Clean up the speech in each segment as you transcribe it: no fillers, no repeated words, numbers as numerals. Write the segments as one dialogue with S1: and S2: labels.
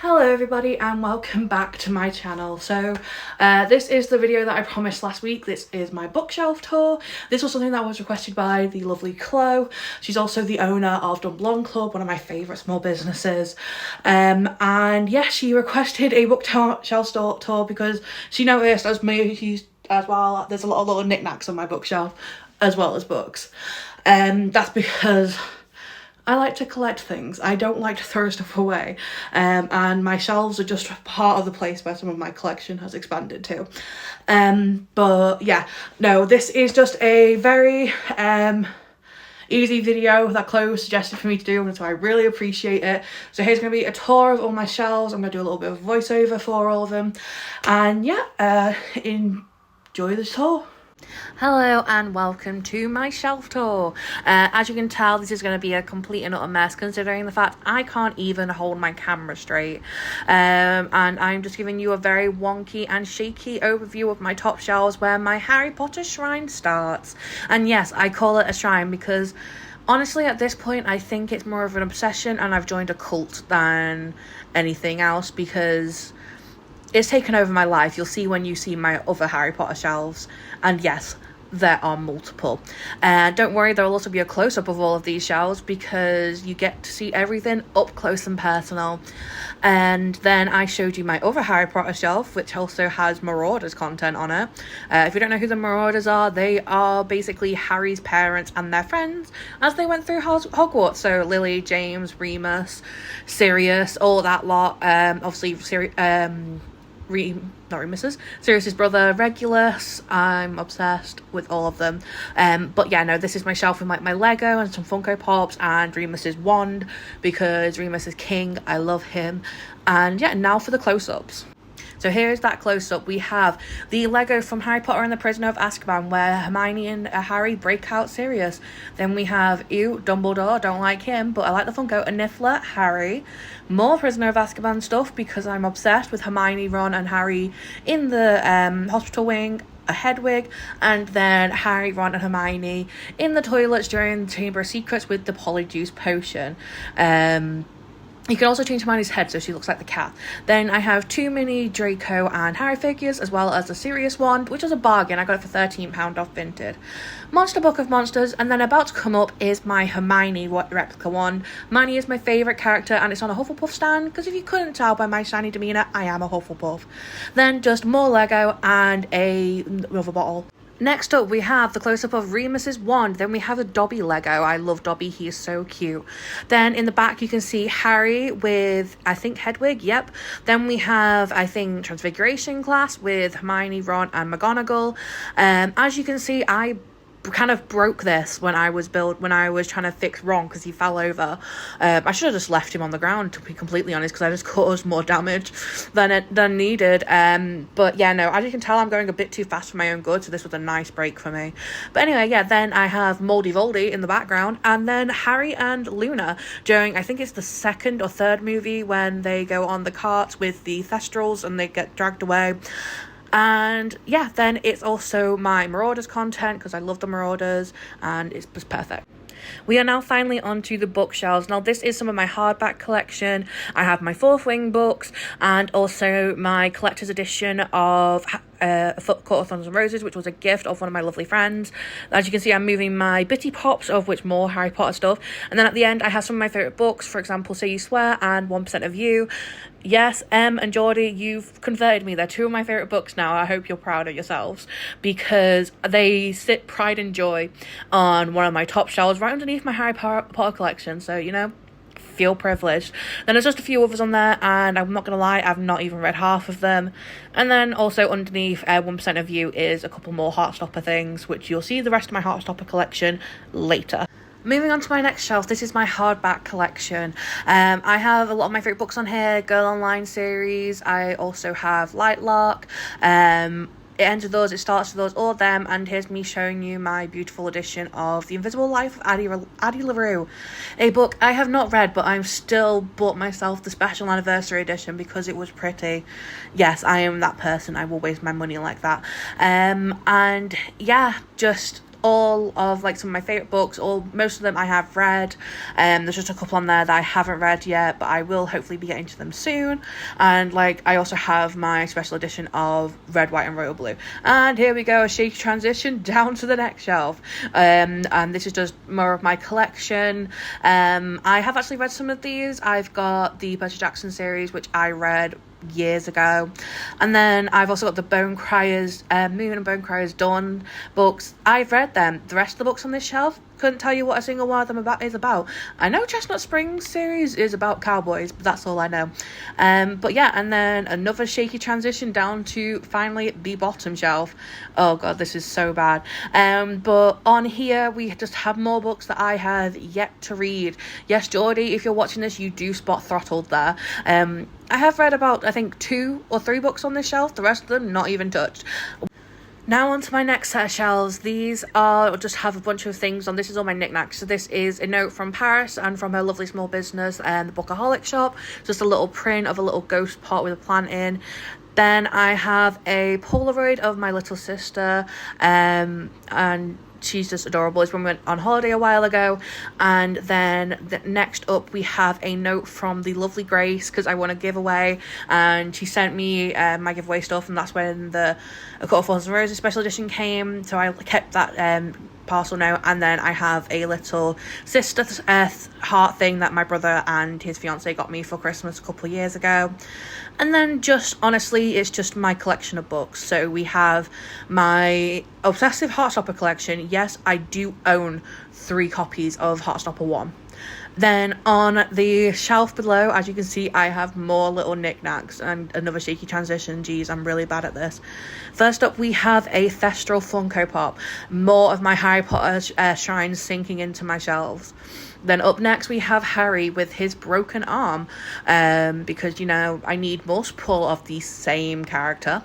S1: Hello everybody and welcome back to my channel. So this is the video that I promised last week. This is my bookshelf tour. This was something that was requested by the lovely Chloe. She's also the owner of Dumblon Club, one of my favourite small businesses. And yeah, she requested a bookshelf tour because she noticed, as me as well, there's a lot of little knickknacks on my bookshelf as well as books. That's because I like to collect things. I don't like to throw stuff away. And my shelves are just part of the place where some of my collection has expanded to. But yeah, no, this is just a very easy video that Chloe suggested for me to do, and so I really appreciate it. So here's going to be a tour of all my shelves. I'm going to do a little bit of voiceover for all of them. And yeah, enjoy the tour.
S2: Hello and welcome to my shelf tour. As you can tell, this is going to be a complete and utter mess considering the fact I can't even hold my camera straight. And I'm just giving you a very wonky and shaky overview of my top shelves where my Harry Potter shrine starts. And yes, I call it a shrine because honestly at this point I think it's more of an obsession and I've joined a cult than anything else because it's taken over my life. You'll see when you see my other Harry Potter shelves. And yes, there are multiple. And don't worry, there will also be a close-up of all of these shelves because you get to see everything up close and personal. And then I showed you my other Harry Potter shelf, which also has Marauders content on it. If you don't know who the Marauders are, they are basically Harry's parents and their friends as they went through Hogwarts. So Lily, James, Remus, Sirius, all that lot. Obviously, Sirius's brother Regulus. I'm obsessed with all of them. But yeah, no, this is my shelf with my Lego and some Funko Pops and Remus's wand because Remus is king. I love him. And yeah, now for the close-ups. So here's that close-up. We have the Lego from Harry Potter and the Prisoner of Azkaban where Hermione and Harry break out Sirius. Then we have Dumbledore, don't like him, but I like the Funko, a Niffler, Harry. More Prisoner of Azkaban stuff because I'm obsessed with Hermione, Ron and Harry in the hospital wing, a Hedwig, and then Harry, Ron and Hermione in the toilets during the Chamber of Secrets with the Polyjuice potion. You can also change Hermione's head so she looks like the cat. Then I have two mini Draco and Harry figures as well as the Sirius wand, which was a bargain. I got it for £13 off Vinted. Monster Book of Monsters, and then about to come up is my Hermione replica wand. Hermione is my favourite character and it's on a Hufflepuff stand because if you couldn't tell by my shiny demeanour, I am a Hufflepuff. Then just more Lego and another bottle. Next up, we have the close-up of Remus's wand. Then we have a Dobby Lego. I love Dobby. He is so cute. Then in the back, you can see Harry with, I think, Hedwig. Yep. Then we have, I think, Transfiguration class with Hermione, Ron, and McGonagall. As you can see, I kind of broke this when I was trying to fix Ron because he fell over. I should have just left him on the ground, to be completely honest, because I just caused more damage than needed. But yeah, no, as you can tell, I'm going a bit too fast for my own good, so this was a nice break for me. But anyway, yeah, then I have Moldy Voldy in the background, and then Harry and Luna during, I think it's the second or third movie when they go on the carts with the Thestrals and they get dragged away. And yeah, then it's also my Marauders content because I love the Marauders and it's just perfect. We are now finally onto the bookshelves. Now this is some of my hardback collection. I have my Fourth Wing books and also my collector's edition of A Court of Thorns and Roses, which was a gift of one of my lovely friends. As you can see, I'm moving my Bitty Pops, of which more Harry Potter stuff. And then at the end, I have some of my favourite books, for example, Say You Swear and 1% of You. Yes, Em and Geordie, you've converted me. They're two of my favourite books now. I hope you're proud of yourselves because they sit pride and joy on one of my top shelves right underneath my Harry Potter collection. So, you know, feel privileged. Then there's just a few others on there and I'm not gonna lie, I've not even read half of them. And then also underneath 1% of You is a couple more Heartstopper things, which you'll see the rest of my Heartstopper collection later. Moving on to my next shelf, this is my hardback collection. I have a lot of my favourite books on here, Girl Online series. I also have Lightlark. It ends with those, it starts with those, all of them, and here's me showing you my beautiful edition of The Invisible Life of Addie LaRue, a book I have not read, but I'm still bought myself the special anniversary edition because it was pretty. Yes, I am that person, I will waste my money like that. And yeah, just all of like some of my favorite books, or most of them I have read. There's just a couple on there that I haven't read yet, but I will hopefully be getting to them soon. And like I also have my special edition of Red, White and Royal Blue. And here we go, a shaky transition down to the next shelf. And this is just more of my collection. I have actually read some of these. I've got the Percy Jackson series, which I read years ago, and then I've also got the Bone Criers, Moon and Bone Criers Dawn books. I've read them. The rest of the books on this shelf, couldn't tell you what a single one of them is about. I know Chestnut Springs series is about cowboys, but that's all I know. But yeah, and then another shaky transition down to finally the bottom shelf. Oh god, this is so bad. But on here we just have more books that I have yet to read. Yes, Geordie, if you're watching this, you do spot throttled there. I have read about, I think, 2 or 3 books on this shelf. The rest of them not even touched. Now on to my next set of shelves. These are just have a bunch of things on. This is all my knickknacks. So this is a note from Paris and from her lovely small business and the Bookaholic shop. Just a little print of a little ghost pot with a plant in. Then I have a Polaroid of my little sister, and she's just adorable. It's when we went on holiday a while ago. And then next up we have a note from the lovely Grace, because I won a giveaway and she sent me my giveaway stuff, and that's when the A Court of Thorns and Roses special edition came, so I kept that parcel note. And then I have a little sister heart thing that my brother and his fiance got me for Christmas a couple of years ago. And then just honestly, it's just my collection of books. So we have my obsessive Heartstopper collection. Yes, I do own 3 copies of Heartstopper 1. Then on the shelf below, as you can see, I have more little knickknacks and another shaky transition. Geez, I'm really bad at this. First up, we have a Thestral Funko Pop. More of my Harry Potter shrines sinking into my shelves. Then up next, we have Harry with his broken arm, because, you know, I need multiple of the same character.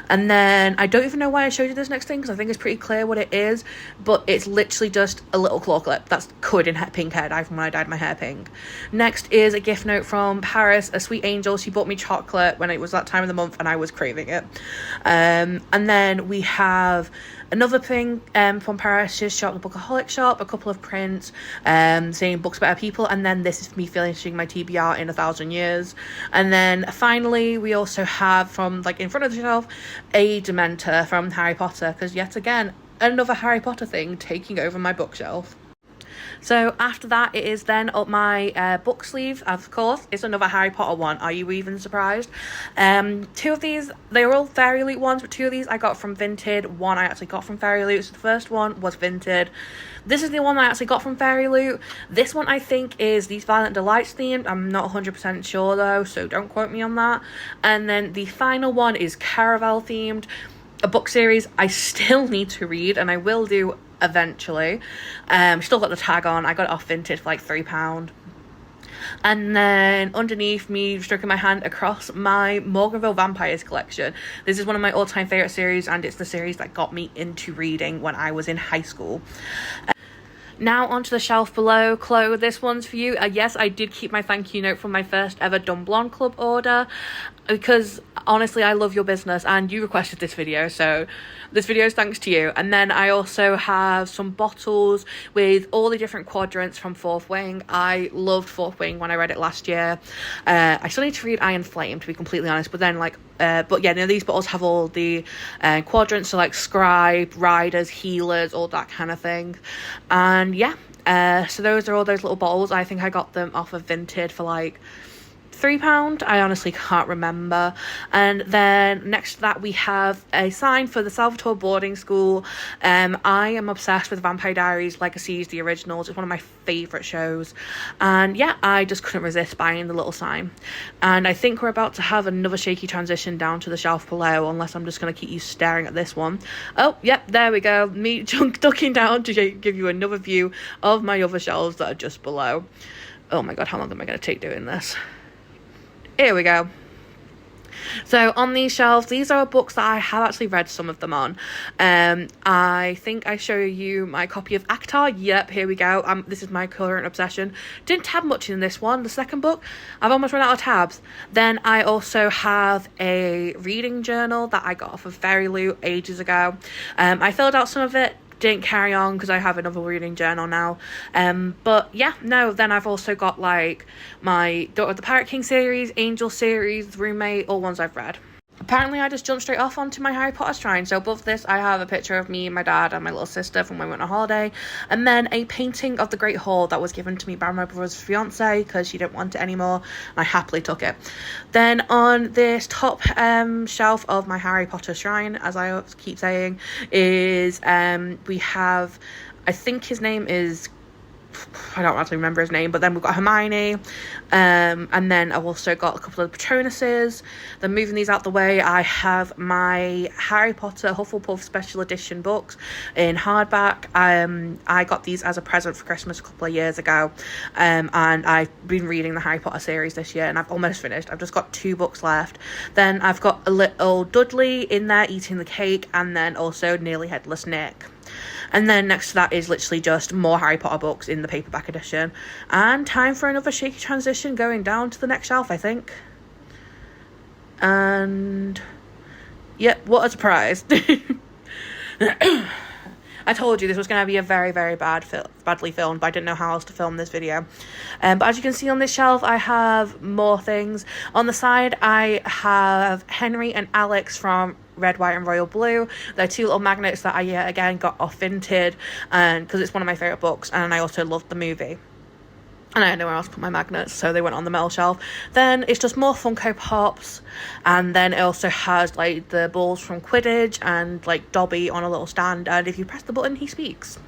S2: And then I don't even know why I showed you this next thing, because I think it's pretty clear what it is, but it's literally just a little claw clip that's covered in pink hair dye from when I dyed my hair pink. Next is a gift note from Paris, a sweet angel. She bought me chocolate when it was that time of the month and I was craving it. And then we have another thing from Paris' shop, the Bookaholic shop, a couple of prints saying Books Better People, and then this is me finishing my TBR in 1,000 years. And then finally we also have, from like in front of the shelf, a Dementor from Harry Potter, because yet again another Harry Potter thing taking over my bookshelf. So after that, it is then up my book sleeve. Of course, it's another Harry Potter one. Are you even surprised? 2 of these, they were all Fairy Loot ones, but 2 of these I got from Vinted. 1 I actually got from Fairy Loot. So the first one was Vinted. This is the one I actually got from Fairy Loot. This one I think is the Violent Delights themed. I'm not 100% sure though, so don't quote me on that. And then the final one is Caraval themed. A book series I still need to read, and I will do eventually. Still got the tag on. I got it off Vinted for like £3. And then underneath me, stroking my hand across my Morganville Vampires collection. This is one of my all-time favourite series, and it's the series that got me into reading when I was in high school. Now onto the shelf below. Chloe, this one's for you. Yes, I did keep my thank you note from my first ever Dumb Blonde Club order, because honestly I love your business and you requested this video, so this video is thanks to you. And then I also have some bottles with all the different quadrants from Fourth Wing. I loved Fourth Wing when I read it last year. I still need to read Iron Flame, to be completely honest, but then like but yeah, these bottles have all the quadrants, so like scribe, riders, healers, all that kind of thing. And yeah, so those are all those little bottles. I think I got them off of Vinted for like £3. I honestly can't remember. And then next to that we have a sign for the Salvatore boarding school. I am obsessed with Vampire Diaries Legacies, the originals. It's one of my favourite shows, and yeah, I just couldn't resist buying the little sign. And I think we're about to have another shaky transition down to the shelf below, unless I'm just going to keep you staring at this one. Oh yep, there we go, me ducking down to give you another view of my other shelves that are just below. Oh my god, how long am I going to take doing this? Here we go. So on these shelves, these are books that I have actually read some of them on. I think I show you my copy of ACOTAR. Yep, here we go. This is my current obsession. Didn't tab much in this one. The second book, I've almost run out of tabs. Then I also have a reading journal that I got off of Fairy Loot ages ago. I filled out some of it, didn't carry on because I have another reading journal now. But yeah, no, then I've also got like my Daughter of the Pirate King series, Angel series, Roommate, all ones I've read. Apparently I just jumped straight off onto my Harry Potter shrine. So above this I have a picture of me, my dad and my little sister from when we went on holiday, and then a painting of the Great Hall that was given to me by my brother's fiance because she didn't want it anymore, and I happily took it. Then on this top shelf of my Harry Potter shrine, as I keep saying, is we have, I think his name is, I don't actually remember his name, but then we've got Hermione, and then I've also got a couple of Patronuses. Then moving these out the way, I have my Harry Potter Hufflepuff special edition books in hardback. I got these as a present for Christmas a couple of years ago, and I've been reading the Harry Potter series this year, and I've almost finished. I've just got 2 books left. Then I've got a little Dudley in there eating the cake, and then also Nearly Headless Nick. And then next to that is literally just more Harry Potter books in the paperback edition. And time for another shaky transition going down to the next shelf, I think. And yep, what a surprise. I told you this was going to be a very, very badly filmed, but I didn't know how else to film this video. But as you can see on this shelf, I have more things. On the side, I have Henry and Alex from Red, White and Royal Blue. They're 2 little magnets that I again got off Vinted, and because it's one of my favourite books, and I also loved the movie. And I had nowhere else to put my magnets, so they went on the metal shelf. Then it's just more Funko Pops, and then it also has like the balls from Quidditch and like Dobby on a little stand, and if you press the button he speaks.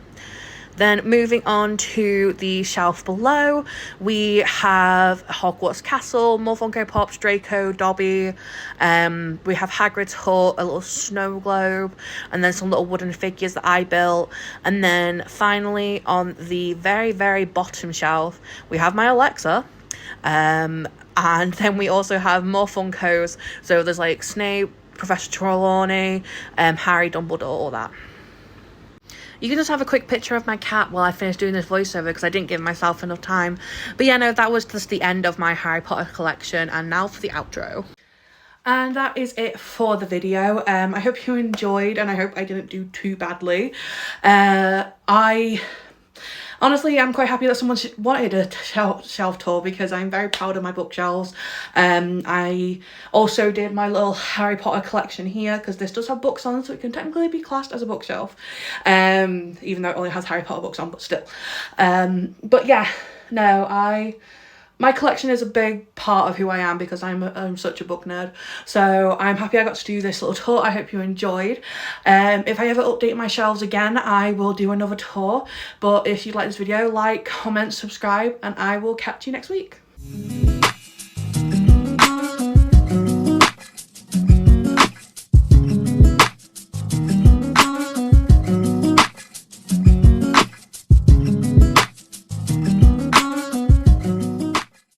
S2: Then moving on to the shelf below, we have Hogwarts Castle, more Funko Pops, Draco, Dobby. We have Hagrid's hut, a little snow globe, and then some little wooden figures that I built. And then finally, on the very, very bottom shelf, we have my Alexa. And then we also have more Funkos. So there's like Snape, Professor Trelawney, Harry, Dumbledore, all that. You can just have a quick picture of my cat while I finish doing this voiceover because I didn't give myself enough time. But yeah, no, that was just the end of my Harry Potter collection, and now for the outro.
S1: And that is it for the video. I hope you enjoyed, and I hope I didn't do too badly. Honestly, I'm quite happy that someone wanted a shelf tour because I'm very proud of my bookshelves. I also did my little Harry Potter collection here because this does have books on, so it can technically be classed as a bookshelf. Even though it only has Harry Potter books on, but still. But yeah, no, my collection is a big part of who I am because I'm such a book nerd. So I'm happy I got to do this little tour. I hope you enjoyed. If I ever update my shelves again, I will do another tour. But if you like this video, like, comment, subscribe, and I will catch you next week.